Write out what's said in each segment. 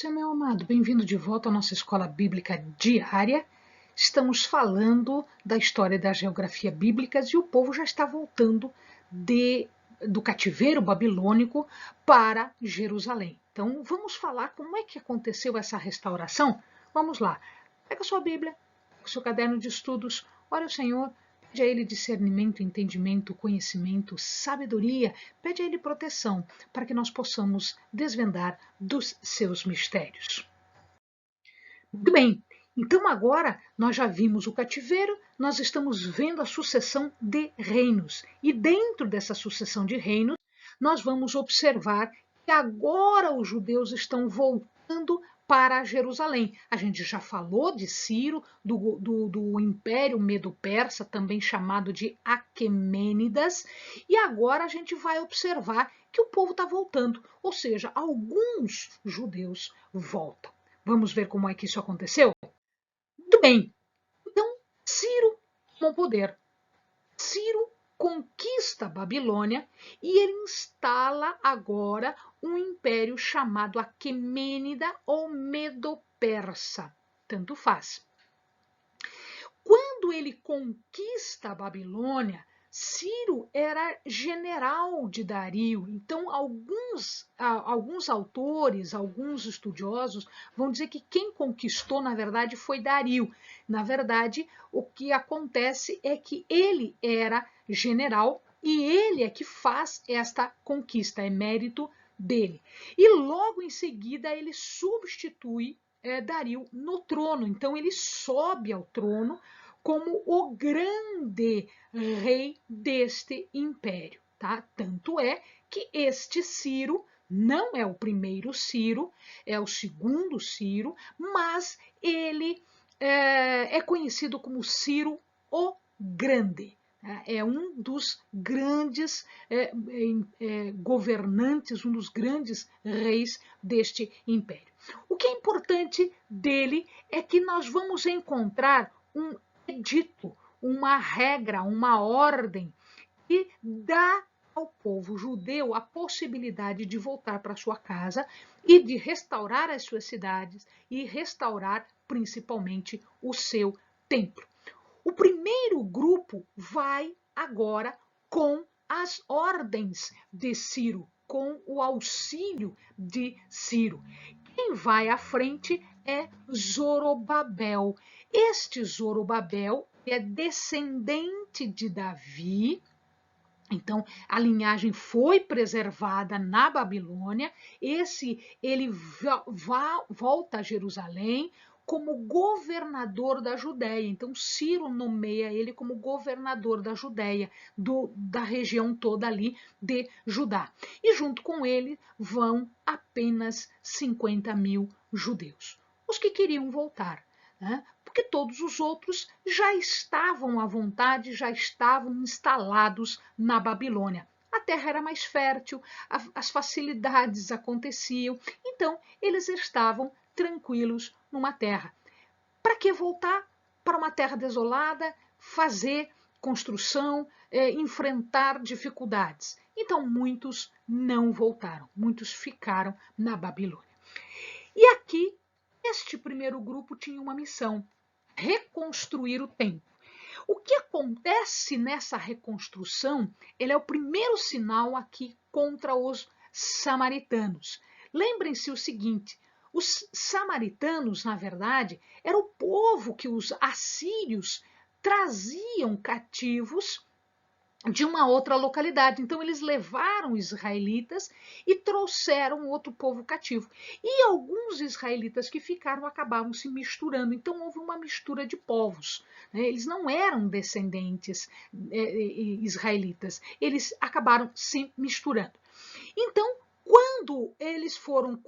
Seu meu amado, bem-vindo de volta à nossa escola bíblica diária. Estamos falando da história da geografia bíblicas e o povo já está voltando do cativeiro babilônico para Jerusalém. Então, vamos falar como é que aconteceu essa restauração? Vamos lá. Pega sua Bíblia, pega seu caderno de estudos, ora ao Senhor, pede a Ele discernimento, entendimento, conhecimento, sabedoria, pede a Ele proteção para que nós possamos desvendar dos seus mistérios. Muito bem, então agora nós já vimos o cativeiro, nós estamos vendo a sucessão de reinos. E dentro dessa sucessão de reinos, nós vamos observar que agora os judeus estão voltando para Jerusalém. A gente já falou de Ciro, do Império Medo-Persa, também chamado de Aquemênidas, e agora a gente vai observar que o povo está voltando, ou seja, alguns judeus voltam. Vamos ver como é que isso aconteceu? Muito bem. Então, Ciro tomou poder. Ciro conquista a Babilônia e ele instala agora um império chamado Aquemênida ou Medo-Persa. Tanto faz. Quando ele conquista a Babilônia, Ciro era general de Dario. Então, alguns autores, alguns estudiosos vão dizer que quem conquistou, na verdade, foi Dario. Na verdade, o que acontece é que ele era general e ele é que faz esta conquista, é mérito dele. E logo em seguida ele substitui Dario no trono. Então, ele sobe ao trono como o grande rei deste império. Tá? Tanto é que este Ciro não é o primeiro Ciro, é o segundo Ciro, mas ele é conhecido como Ciro o Grande. É um dos grandes governantes, um dos grandes reis deste império. O que é importante dele é que nós vamos encontrar um edito, uma regra, uma ordem que dá ao povo judeu a possibilidade de voltar para sua casa e de restaurar as suas cidades e restaurar principalmente o seu templo. O primeiro grupo vai agora com as ordens de Ciro, com o auxílio de Ciro. Quem vai à frente é Zorobabel. Este Zorobabel é descendente de Davi. Então, a linhagem foi preservada na Babilônia. Ele volta a Jerusalém como governador da Judéia. Então, Ciro nomeia ele como governador da Judéia, da região toda ali de Judá. E junto com ele vão apenas 50.000 judeus, os que queriam voltar, né? Porque todos os outros já estavam à vontade, já estavam instalados na Babilônia. A terra era mais fértil, as facilidades aconteciam, então eles estavam tranquilos numa terra. Para que voltar para uma terra desolada, fazer construção, enfrentar dificuldades? Então muitos não voltaram, muitos ficaram na Babilônia. E aqui, este primeiro grupo tinha uma missão: reconstruir o templo. O que acontece nessa reconstrução, ele é o primeiro sinal aqui contra os samaritanos. Lembrem-se o seguinte: os samaritanos, na verdade, era o povo que os assírios traziam cativos de uma outra localidade. Então, eles levaram israelitas e trouxeram outro povo cativo. E alguns israelitas que ficaram acabavam se misturando. Então, houve uma mistura de povos. Eles não eram descendentes israelitas. Eles acabaram se misturando. Então, quando eles foram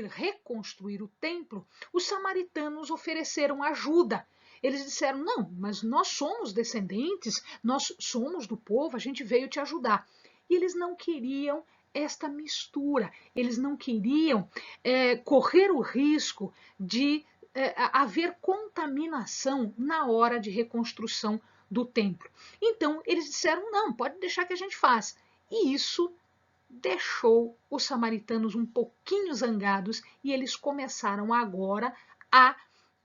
reconstruir o templo, os samaritanos ofereceram ajuda. Eles disseram: não, mas nós somos descendentes, nós somos do povo, a gente veio te ajudar. E eles não queriam esta mistura, eles não queriam correr o risco de haver contaminação na hora de reconstrução do templo. Então, eles disseram: não, pode deixar que a gente faz. E isso deixou os samaritanos um pouquinho zangados e eles começaram agora a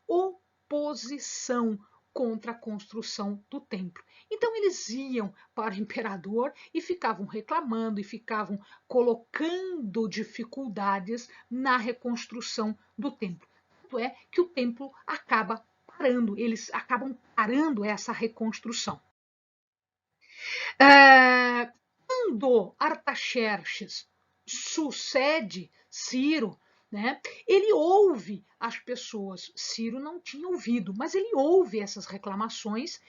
oposição contra a construção do templo. Então eles iam para o imperador e ficavam reclamando e ficavam colocando dificuldades na reconstrução do templo. Tanto é que o templo acaba parando, eles acabam parando essa reconstrução. Quando Artaxerxes sucede Ciro, né, ele ouve as pessoas. Ciro não tinha ouvido, mas ele ouve essas reclamações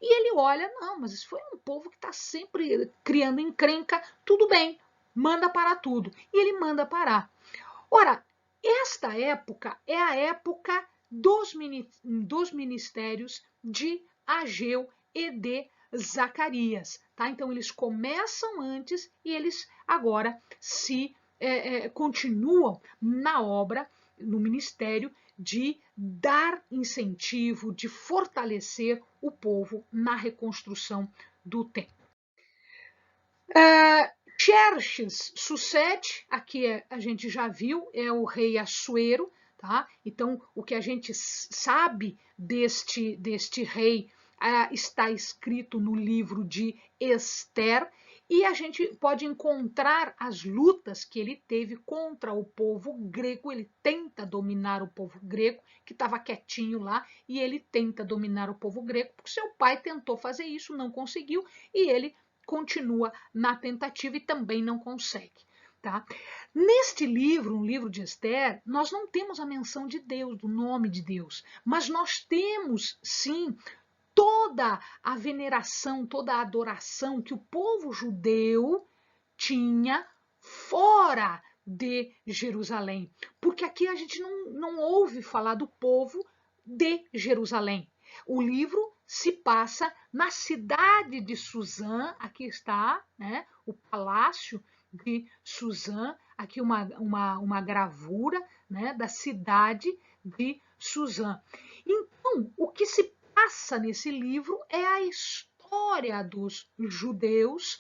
e ele olha, não, mas isso foi um povo que está sempre criando encrenca, tudo bem, manda parar tudo. E ele manda parar. Ora, esta época é a época dos ministérios de Ageu e de Zacarias, tá? Então eles começam antes e eles agora se continuam na obra, no ministério de dar incentivo, de fortalecer o povo na reconstrução do templo. Xerxes sucede, aqui a gente já viu, é o rei Assuero, tá? Então o que a gente sabe deste rei está escrito no livro de Ester, e a gente pode encontrar as lutas que ele teve contra o povo grego. Ele tenta dominar o povo grego, que estava quietinho lá, e ele tenta dominar o povo grego, porque seu pai tentou fazer isso, não conseguiu, e ele continua na tentativa e também não consegue. Tá? Neste livro, um livro de Ester, nós não temos a menção de Deus, do nome de Deus, mas nós temos, sim, toda a veneração, toda a adoração que o povo judeu tinha fora de Jerusalém. Porque aqui a gente não ouve falar do povo de Jerusalém. O livro se passa na cidade de Suzã, aqui está, né, o palácio de Suzã, aqui uma gravura, né, da cidade de Suzã. Então, o que se passa nesse livro é a história dos judeus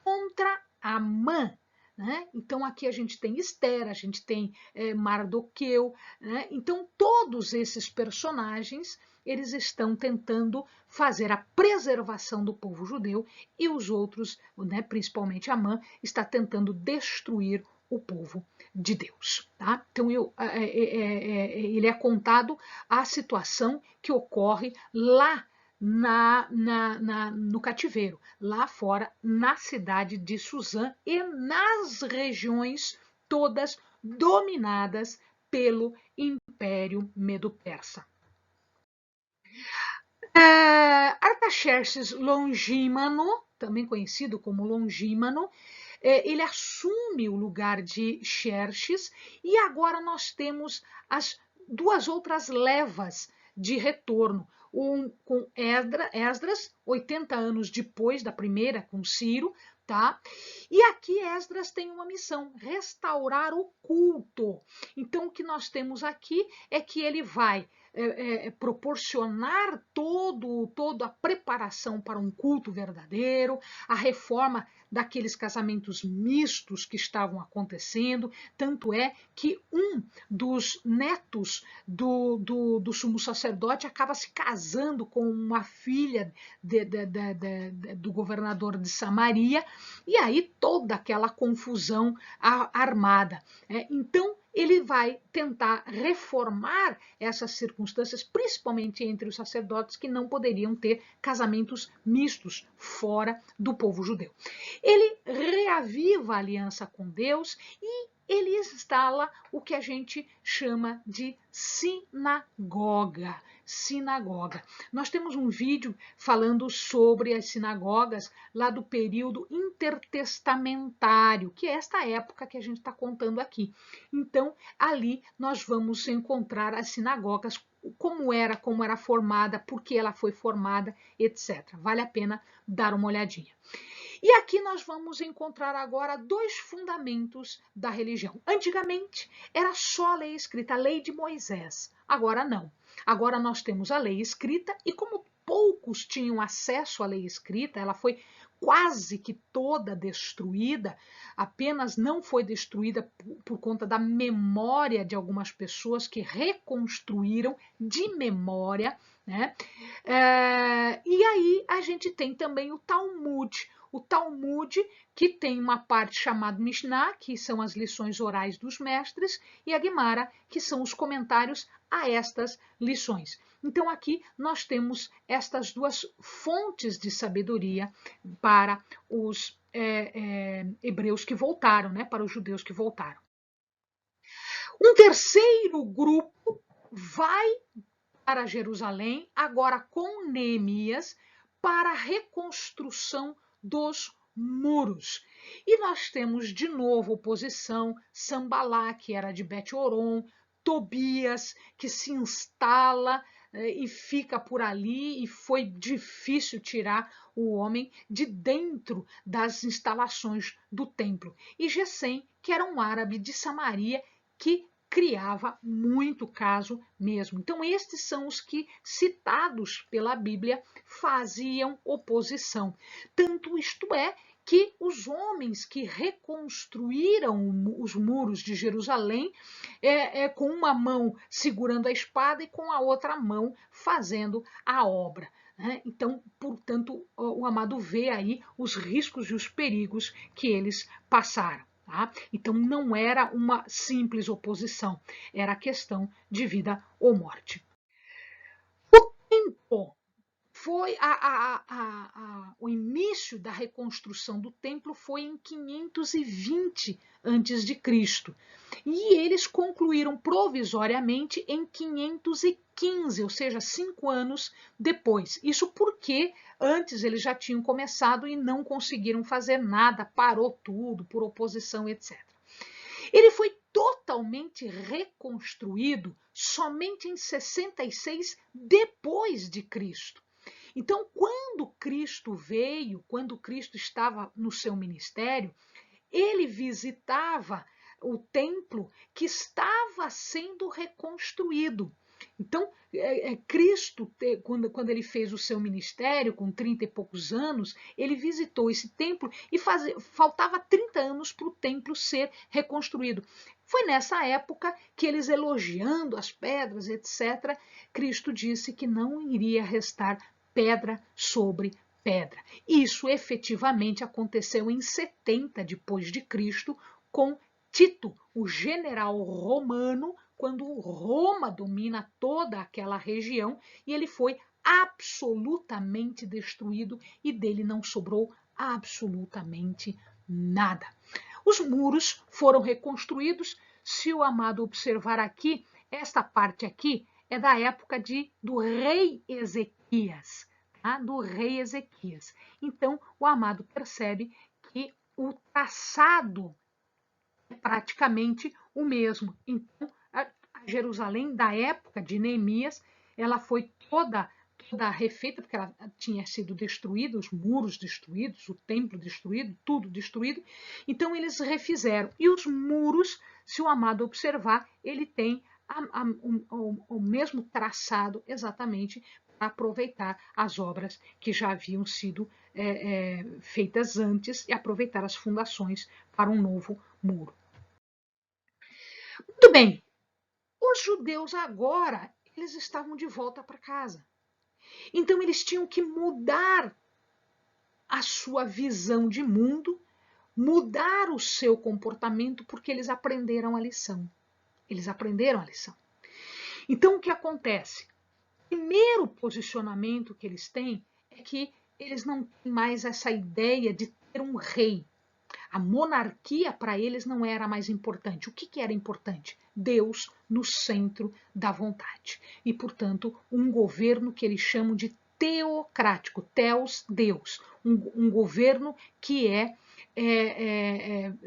contra Amã. Né? Então aqui a gente tem Ester, a gente tem Mardoqueu, né? Então todos esses personagens eles estão tentando fazer a preservação do povo judeu e os outros, né, principalmente Amã, está tentando destruir o povo de Deus. Tá? Então ele é contado a situação que ocorre lá no cativeiro, lá fora, na cidade de Suzã e nas regiões todas dominadas pelo Império Medo-Persa. Artaxerxes Longímano, também conhecido como Longímano, ele assume o lugar de Xerxes e agora nós temos as duas outras levas de retorno. Um com Esdras, 80 anos depois da primeira, com Ciro, tá? E aqui Esdras tem uma missão, restaurar o culto. Então o que nós temos aqui é que ele vai proporcionar toda a preparação para um culto verdadeiro, a reforma daqueles casamentos mistos que estavam acontecendo, tanto é que um dos netos do sumo sacerdote acaba se casando com uma filha do governador de Samaria, e aí toda aquela confusão armada. Então, ele vai tentar reformar essas circunstâncias, principalmente entre os sacerdotes que não poderiam ter casamentos mistos fora do povo judeu. Ele reaviva a aliança com Deus e ele instala o que a gente chama de sinagoga. Sinagoga. Nós temos um vídeo falando sobre as sinagogas lá do período intertestamentário, que é esta época que a gente está contando aqui. Então, ali nós vamos encontrar as sinagogas, como era formada, por que ela foi formada, etc. Vale a pena dar uma olhadinha. E aqui nós vamos encontrar agora dois fundamentos da religião. Antigamente era só a lei escrita, a lei de Moisés. Agora não. Agora nós temos a lei escrita e como poucos tinham acesso à lei escrita, ela foi quase que toda destruída, apenas não foi destruída por conta da memória de algumas pessoas que reconstruíram de memória, né? E aí a gente tem também o Talmud. O Talmud, que tem uma parte chamada Mishnah, que são as lições orais dos mestres, e a Gemara, que são os comentários a estas lições. Então aqui nós temos estas duas fontes de sabedoria para os hebreus que voltaram, né, para os judeus que voltaram. Um terceiro grupo vai para Jerusalém, agora com Neemias, para a reconstrução dos muros. E nós temos de novo oposição, Sambalá, que era de Bet-Horon, Tobias, que se instala e fica por ali, e foi difícil tirar o homem de dentro das instalações do templo. E Gesem, que era um árabe de Samaria, que criava muito caso mesmo. Então, estes são os que, citados pela Bíblia, faziam oposição. Tanto isto é que os homens que reconstruíram os muros de Jerusalém, com uma mão segurando a espada e com a outra mão fazendo a obra. Então, portanto, o amado vê aí os riscos e os perigos que eles passaram. Tá? Então, não era uma simples oposição, era questão de vida ou morte. O tempo foi o início da reconstrução do templo foi em 520 a.C. E eles concluíram provisoriamente em 515, ou seja, 5 anos depois. Isso porque antes eles já tinham começado e não conseguiram fazer nada, parou tudo por oposição, etc. Ele foi totalmente reconstruído somente em 66 depois de Cristo. Então, quando Cristo veio, quando Cristo estava no seu ministério, ele visitava o templo que estava sendo reconstruído. Então, Cristo, quando ele fez o seu ministério, com 30 e poucos anos, ele visitou esse templo e faltava 30 anos para o templo ser reconstruído. Foi nessa época que eles, elogiando as pedras, etc., Cristo disse que não iria restar pedra sobre pedra. Isso efetivamente aconteceu em 70 depois de Cristo com Tito, o general romano, quando Roma domina toda aquela região, e ele foi absolutamente destruído e dele não sobrou absolutamente nada. Os muros foram reconstruídos. Se o amado observar aqui, esta parte aqui é da época do rei Ezequias, tá? Do rei Ezequias. Então, o amado percebe que o traçado é praticamente o mesmo. Então, a Jerusalém da época de Neemias, ela foi toda refeita, porque ela tinha sido destruída, os muros destruídos, o templo destruído, tudo destruído. Então, eles refizeram. E os muros, se o amado observar, ele tem o mesmo traçado exatamente para aproveitar as obras que já haviam sido feitas antes e aproveitar as fundações para um novo muro. Muito bem, os judeus agora, eles estavam de volta para casa. Então eles tinham que mudar a sua visão de mundo, mudar o seu comportamento, porque eles aprenderam a lição. Eles aprenderam a lição. Então o que acontece? O primeiro posicionamento que eles têm é que eles não têm mais essa ideia de ter um rei. A monarquia para eles não era mais importante. O que era importante? Deus no centro da vontade. E, portanto, um governo que eles chamam de teocrático, teos, Deus. Um governo que é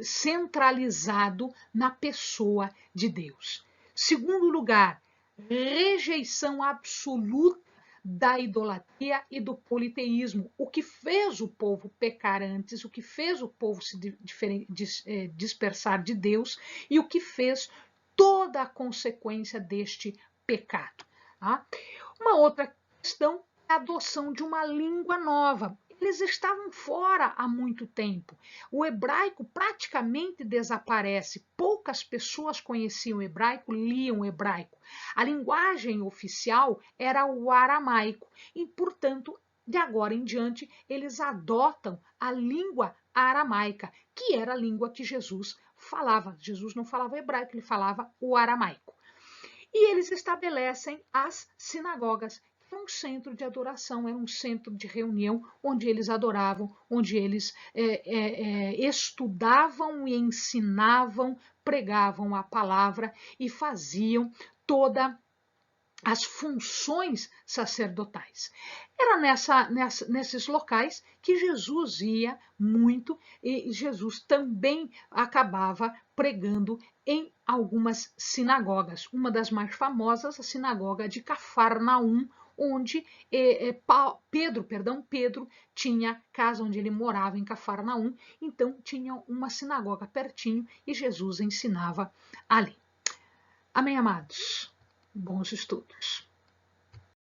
centralizado na pessoa de Deus. Segundo lugar, rejeição absoluta da idolatria e do politeísmo, o que fez o povo pecar antes, o que fez o povo se dispersar de Deus e o que fez toda a consequência deste pecado. Tá? Uma outra questão é a adoção de uma língua nova. eles estavam fora há muito tempo. O hebraico praticamente desaparece. Poucas pessoas conheciam o hebraico, liam o hebraico. A linguagem oficial era o aramaico e, portanto, de agora em diante, eles adotam a língua aramaica, que era a língua que Jesus falava. Jesus não falava hebraico, ele falava o aramaico. E eles estabelecem as sinagogas, que é um centro de adoração, era um centro de reunião onde eles adoravam, onde eles estudavam e ensinavam, pregavam a palavra e faziam toda as funções sacerdotais. Era nesses locais que Jesus ia muito e Jesus também acabava pregando em algumas sinagogas. Uma das mais famosas, a sinagoga de Cafarnaum, onde Pedro tinha casa onde ele morava em Cafarnaum, então tinha uma sinagoga pertinho e Jesus ensinava ali. Amém, amados? Bons estudos.